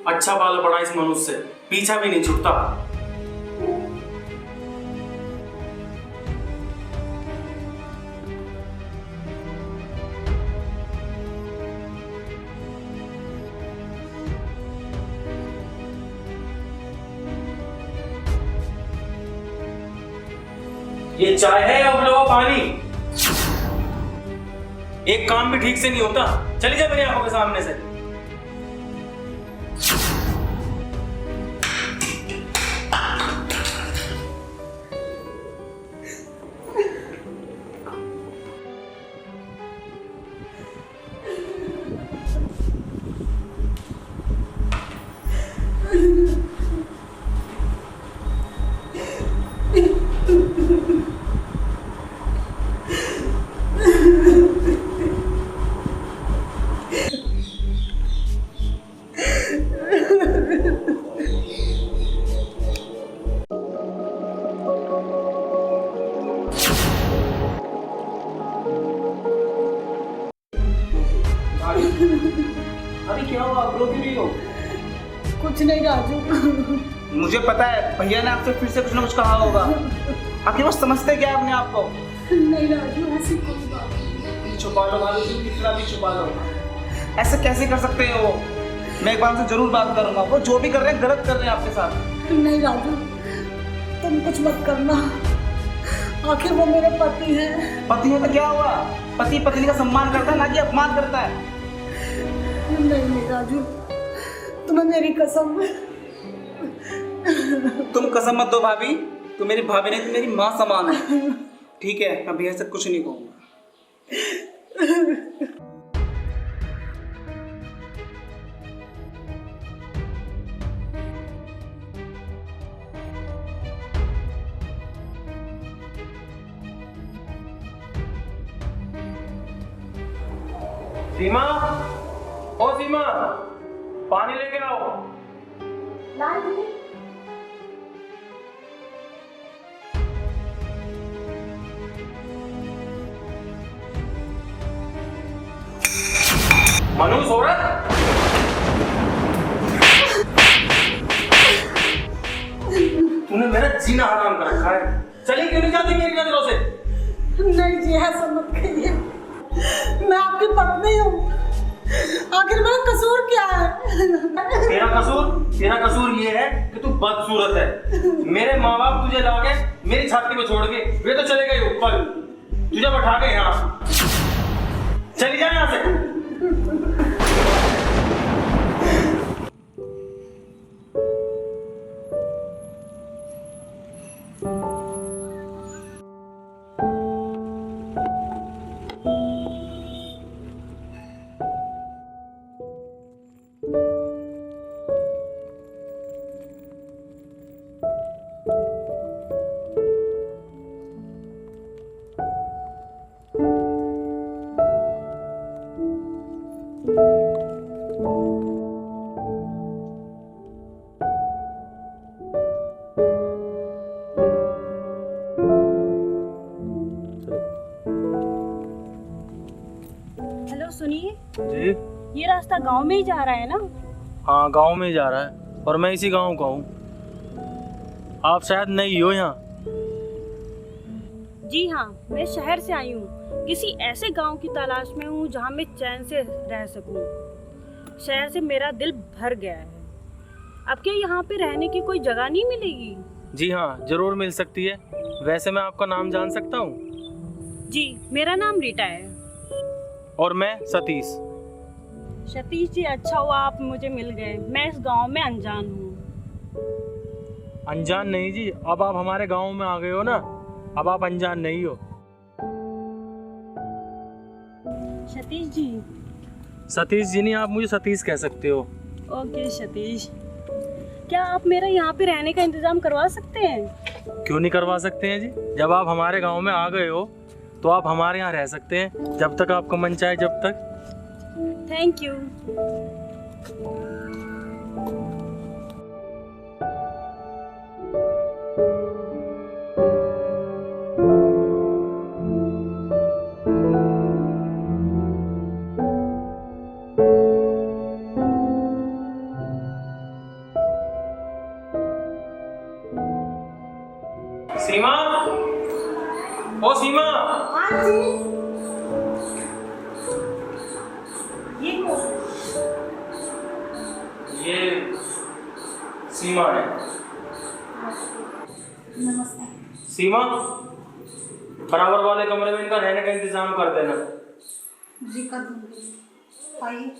अच्छा पाला पड़ा इस मनुष्य से, पीछा भी नहीं छूटता। ये चाय है या उबला हुआ पानी? एक काम भी ठीक से नहीं होता। चली जा मेरी आंखों के सामने से। अभी क्या हुआ? रो क्यों रही हो? कुछ नहीं राजू। मुझे पता है भैया ने आपसे फिर से कुछ ना कुछ कहा होगा। आखिर वो समझते क्या अपने आप को? नहीं राजू, ऐसी कोई बात नहीं। छुपा लो भाभी, तुम कितना भी छुपा लो। ऐसे कैसे कर सकते हो? मैं एक बार उनसे जरूर बात करूंगा। वो जो भी कर रहे हैं गलत कर रहे हैं आपके साथ। नहीं राजू, तुम कुछ मत करना। आखिर वो मेरे पति हैं। पति है तो क्या हुआ? पति पत्नी का सम्मान करता है, ना कि अपमान करता है। नहीं राजू, तुम्हें मेरी कसम। तुम कसम मत दो भाभी, तुम मेरी भाभी नहीं, तुम मेरी माँ समान है। ठीक है, मैं भैया से कुछ नहीं कहूँगा। सीमा, ओ सीमा, पानी लेके आओ। मनुष्य औरत, तूने मेरा जीना हराम कर रखा है। चली क्यों नहीं जाती मेरी नजरों से? नहीं जी, ऐसा मत कहिए। मैं आपकी पत्नी हूँ। आखिर मेरा कसूर क्या है? तेरा कसूर ये है कि तू बदसूरत है। मेरे माँ बाप तुझे लाके मेरी छाती पे छोड़ के वे तो चले गए ऊपर, तुझे बैठा के यहाँ। चली जा यहाँ से। हेलो सुनिए जी, ये रास्ता गांव में ही जा रहा है ना? हाँ गांव में ही जा रहा है और मैं इसी गांव का हूँ। आप शायद नई हो यहाँ। जी हाँ, मैं शहर से आई हूँ। किसी ऐसे गांव की तलाश में हूँ जहाँ मैं चैन से रह सकूँ। शहर से मेरा दिल भर गया है। अब क्या यहाँ पे रहने की कोई जगह नहीं मिलेगी? जी हाँ, जरूर मिल सकती है। वैसे मैं आपका नाम जान सकता हूँ? जी, मेरा नाम रीटा है। और मैं सतीश। सतीश जी, अच्छा हुआ आप मुझे मिल गए। मैं इस गांव में अनजान हूँ। अनजान नहीं जी, अब आप हमारे गांव में आ गए हो ना, अब आप अनजान नहीं हो। सतीश जी। सतीश जी नहीं, आप मुझे सतीश कह सकते हो। ओके सतीश, क्या आप मेरा यहाँ पे रहने का इंतजाम करवा सकते हैं? क्यों नहीं करवा सकते हैं जी। जब आप हमारे गांव में आ गए हो तो आप हमारे यहाँ रह सकते हैं, जब तक आपका मन चाहे, जब तक। Thank you. हाँ जी। ये कौन? ये सीमा है। नमस्ते। सीमा, बराबर वाले कमरे में इनका रहने का इंतजाम कर देना। जी कर दूंगी। आइए।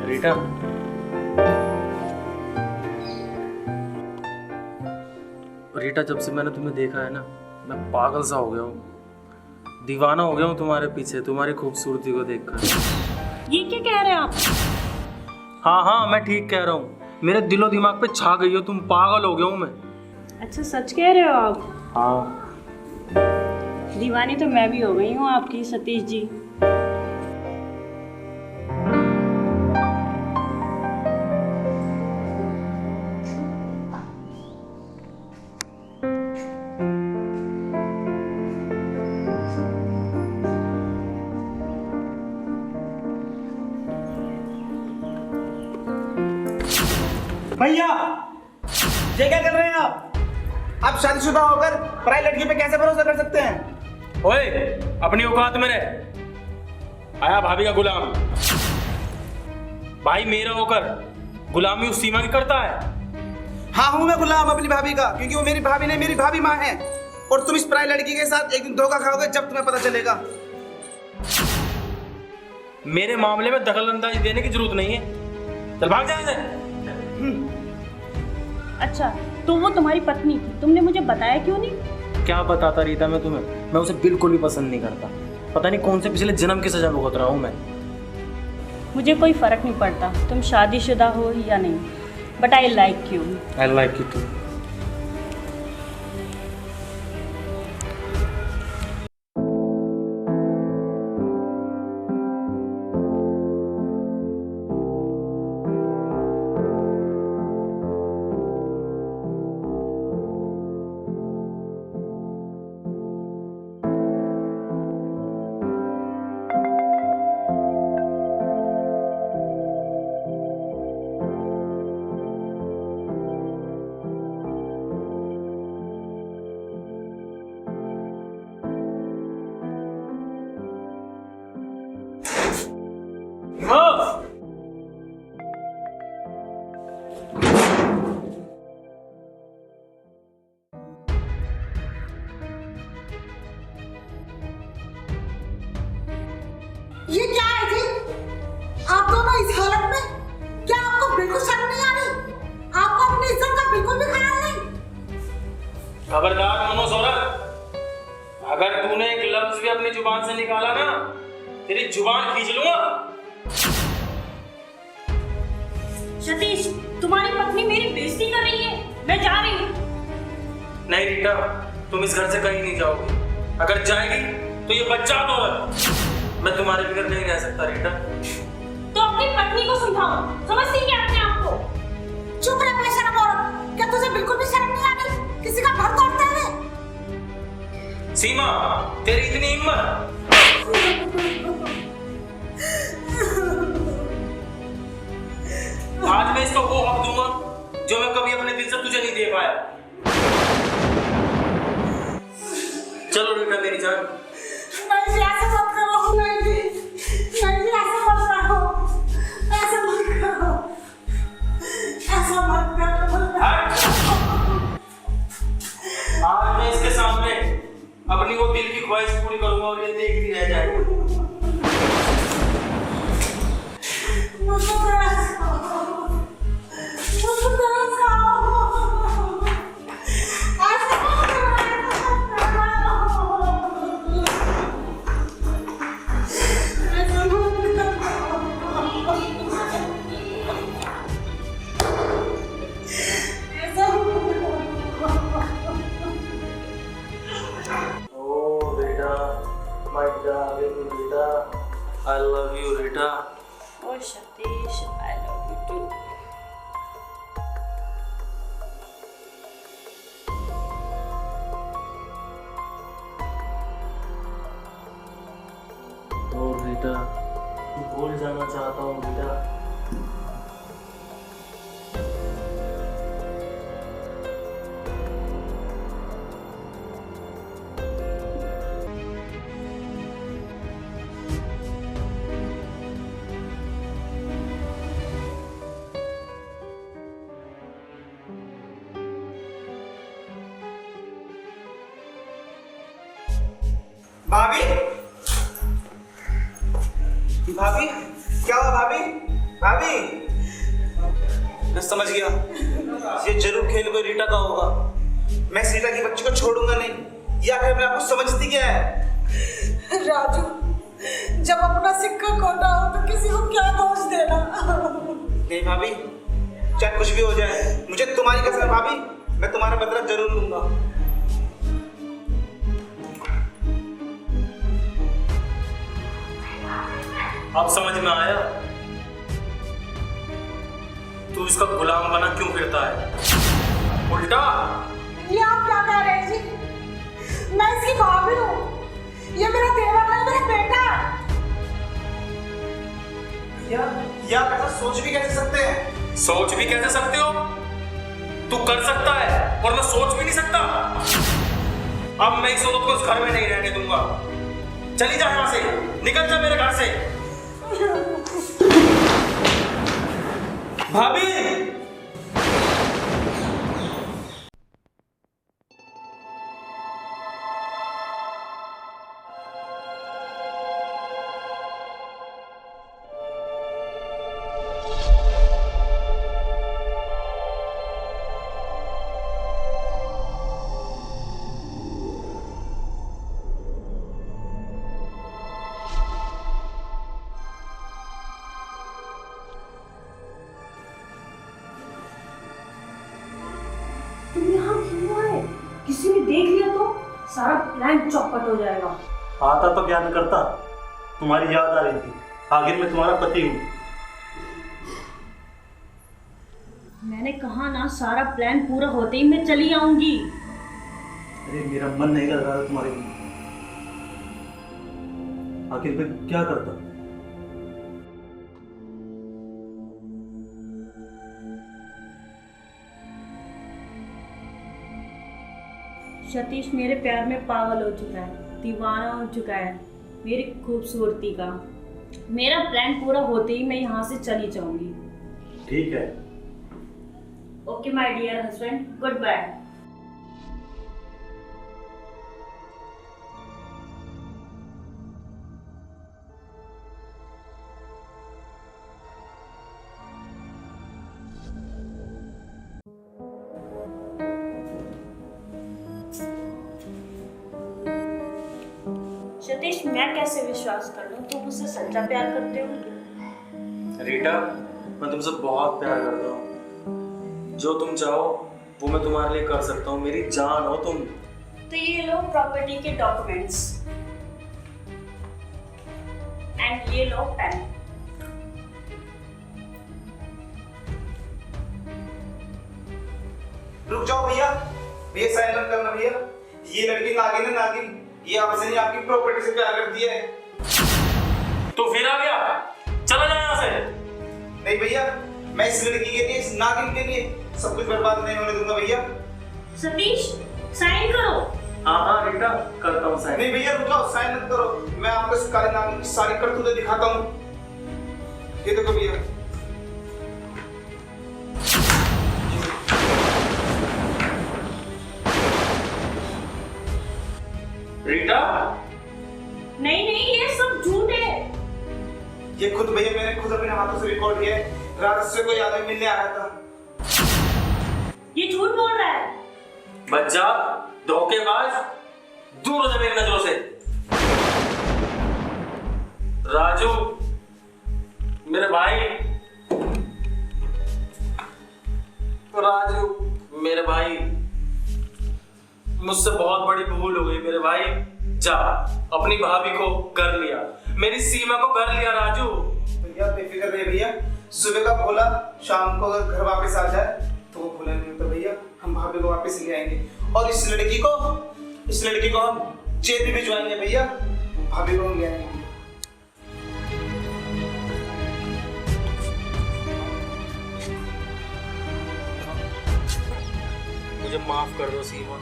रीटा, रीटा, जब से मैंने तुम्हें देखा है ना, मैं पागल सा हो गया हूँ, दीवाना हो गया हूँ तुम्हारे पीछे, तुम्हारी खूबसूरती को देखकर। ये क्या कह रहे हैं आप? हाँ हाँ, मैं ठीक कह रहा हूँ। मेरे दिलो दिमाग पे छा गई हो तुम, पागल हो गया हूँ मैं। अच्छा, सच कह रहे हो आप? हाँ। दीवानी तो मैं भी हो गई हूँ आपकी सतीश जी। भैया, ये क्या कर रहे हैं आप शादीशुदा होकर पराई लड़की पे कैसे भरोसा कर सकते हैं? ओए, अपनी औकात में रह। आया भाभी का गुलाम। भाई मेरा होकर गुलामी उस सीमा की करता है। हाँ, हूँ मैं गुलाम अपनी भाभी का, क्योंकि वो मेरी भाभी नहीं, मेरी भाभी माँ है। और तुम इस पराई लड़की के साथ एक दिन धोखा खाओगे जब तुम्हें पता चलेगा। मेरे मामले में दखल अंदाजी देने की जरूरत नहीं है। चल भाग जा। अच्छा, तो वो तुम्हारी पत्नी थी, तुमने मुझे बताया क्यों नहीं? क्या बताता रीता मैं तुम्हें, मैं उसे बिल्कुल भी पसंद नहीं करता। पता नहीं कौन से पिछले जन्म की सजा भुगत रहा हूँ मैं। मुझे कोई फर्क नहीं पड़ता तुम शादीशुदा हो या नहीं, but I like you. I like you too. ये क्या है जी? आप दोनों इस हालत में? क्या आपको बिल्कुल शर्म नहीं आ रही? आपको अपनी इज्जत का बिल्कुल भी ख्याल नहीं? खबरदार मोनो सौरभ, अगर तूने एक लफ्ज भी अपनी जुबान से निकाला ना, तेरी जुबान खींच लूंगा। सतीश, तुम्हारी पत्नी मेरी बेइज्जती कर रही है, मैं जा रही हूँ। नहीं रीटा, तुम इस घर से कहीं नहीं जाओगी। अगर जाएगी तो ये बच्चा तो है। मैं तुम्हारे बिगड़ नहीं रह सकता रीटा। तो अपनी पत्नी को समझाओ, समझती क्या अपने आप को? चुप रह बेशरम औरत, क्या तुझे बिल्कुल भी शर्म नहीं आ रही? किसी का घर तोड़ते हुए? सीमा, तेरी इतनी हिम्मत? आज मैं इसको वो हक दूंगा जो मैं कभी अपने दिल से तुझे नहीं दे पाया। चलो रीटा मेरी जान। नहीं जी, ऐसे मत करो। नहीं जी, नहीं जी, ऐसे मत करो। ऐसे मत करो। ऐसा मत करो। हट। दिल की ख्वाहिश पूरी करूंगा और ये देखती रह जाएगी। मुझे तरस खाओ, मुझे तरस खाओ। ऐसे Oh, Rita, my darling Rita, I love you, Rita. Oh, Satish, I love you too. Oh, Rita, भूल जाना चाहता हूँ Rita. भाभी, भाभी, क्या हुआ भाभी? भाभी, मैं समझ गया, ये जरूर खेल कोई रीटा का होगा। मैं इस रीटा की बच्ची को छोड़ूंगा नहीं। या फिर अपने आप को समझती क्या है? राजू, जब अपना सिक्का खोटा हो तो किसी को क्या दोष देना। नहीं भाभी, चाहे कुछ भी हो जाए, मुझे तुम्हारी कसम है भाभी, मैं तुम्हारा बदला जरूर लूंगा। अब समझ में आया तू इसका गुलाम बना क्यों फिरता है। उल्टा ये आप क्या कह रहे हैं जी? मैं इसकी भाभी हूँ, ये मेरा देवर है, मेरा बेटा है। या आप ऐसा सोच भी कैसे सकते हैं? सोच भी कैसे सकते हो? तू कर सकता है और मैं सोच भी नहीं सकता। अब मैं इस औरत को इस घर में नहीं रहने दूंगा। चली जा यहां से, निकल जा मेरे घर से। भाभी, तुम यहाँ क्यों आए? किसी ने देख लिया तो सारा प्लान चौपट हो जाएगा। आता तो ज्ञान करता, तुम्हारी याद आ रही थी। आखिर मैं तुम्हारा पति हूँ। मैंने कहा ना, सारा प्लान पूरा होते ही मैं चली आऊंगी। अरे मेरा मन नहीं लग रहा था तुम्हारे लिए। आखिर मैं क्या करता? सतीश मेरे प्यार में पागल हो चुका है, दीवाना हो चुका है मेरी खूबसूरती का। मेरा प्लान पूरा होते ही मैं यहाँ से चली जाऊंगी। ठीक है। Okay my dear husband, goodbye. Satish, मैं कैसे विश्वास कर लूं तुम मुझसे सच्चा प्यार करते हो? रीटा, मैं तुमसे बहुत प्यार करता हूँ। जो तुम चाहो वो मैं तुम्हारे लिए कर सकता हूँ। मेरी जान हो तुम। तो ये लो प्रॉपर्टी के डॉक्यूमेंट्स एंड ये लो पेन। रुक जाओ भैया, ये साइन मत करना भैया। ये लड़की नागिन है, नागिन। ये आपसे नहीं, आपकी प्रॉपर्टी से प्यार करती है। तो फिर आ गया, चला जा यहाँ से। नहीं भैया, मैं इस लड़की के लिए, इस नागिन के लिए सब कुछ बर्बाद नहीं होने दूंगा भैया। सतीश, साइन करो। हाँ हाँ रीटा, करता हूँ साइन। नहीं भैया, रुक जाओ, साइन मत करो। मैं आपको इस काले नागिन की सारी करतूतें दिखाता हूँ। ये देखो भैया। रीटा, नहीं नहीं, ये सब झूठ है। ये खुद भैया मैंने खुद अपने हाथों से रिकॉर्ड किया है। रात से कोई आदमी मिलने आया था। ये झूठ बोल रहा है। बच्चा, धोखेबाज, दूर हो जा मेरी नजरों से। राजू, मेरे भाई, राजू मेरे भाई, मुझसे बहुत बड़ी भूल हो गई मेरे भाई। जा, अपनी भाभी को कर लिया, मेरी सीमा को कर लिया राजू। भैया बेफिक्र रहिए भैया, सुबह का बोला शाम को अगर घर वापस आ जाए तो वो भूला नहीं तो भैया हम भाभी को वापस ले आएंगे। और इस लड़की को हम जेल भी भिजवाएंगे भैया, भाभी को हम ले आएंगे। मुझे माफ कर दो सीमा,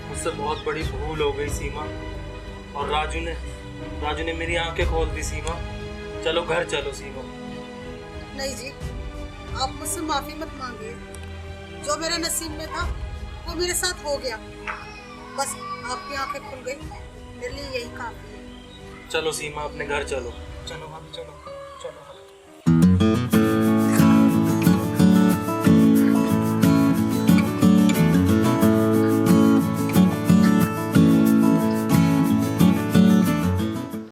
मुझसे बहुत बड़ी भूल हो गई सीमा। और राजू ने मेरी आंखें खोल दी सीमा। चलो घर चलो सीमा। नहीं जी, आप मुझसे माफी मत मांगिए। जो मेरे नसीब में था वो मेरे साथ हो गया। बस आपकी आंखें खुल गई, मेरे लिए यही काफी है। चलो सीमा, अपने घर चलो। चलो भाभी चलो।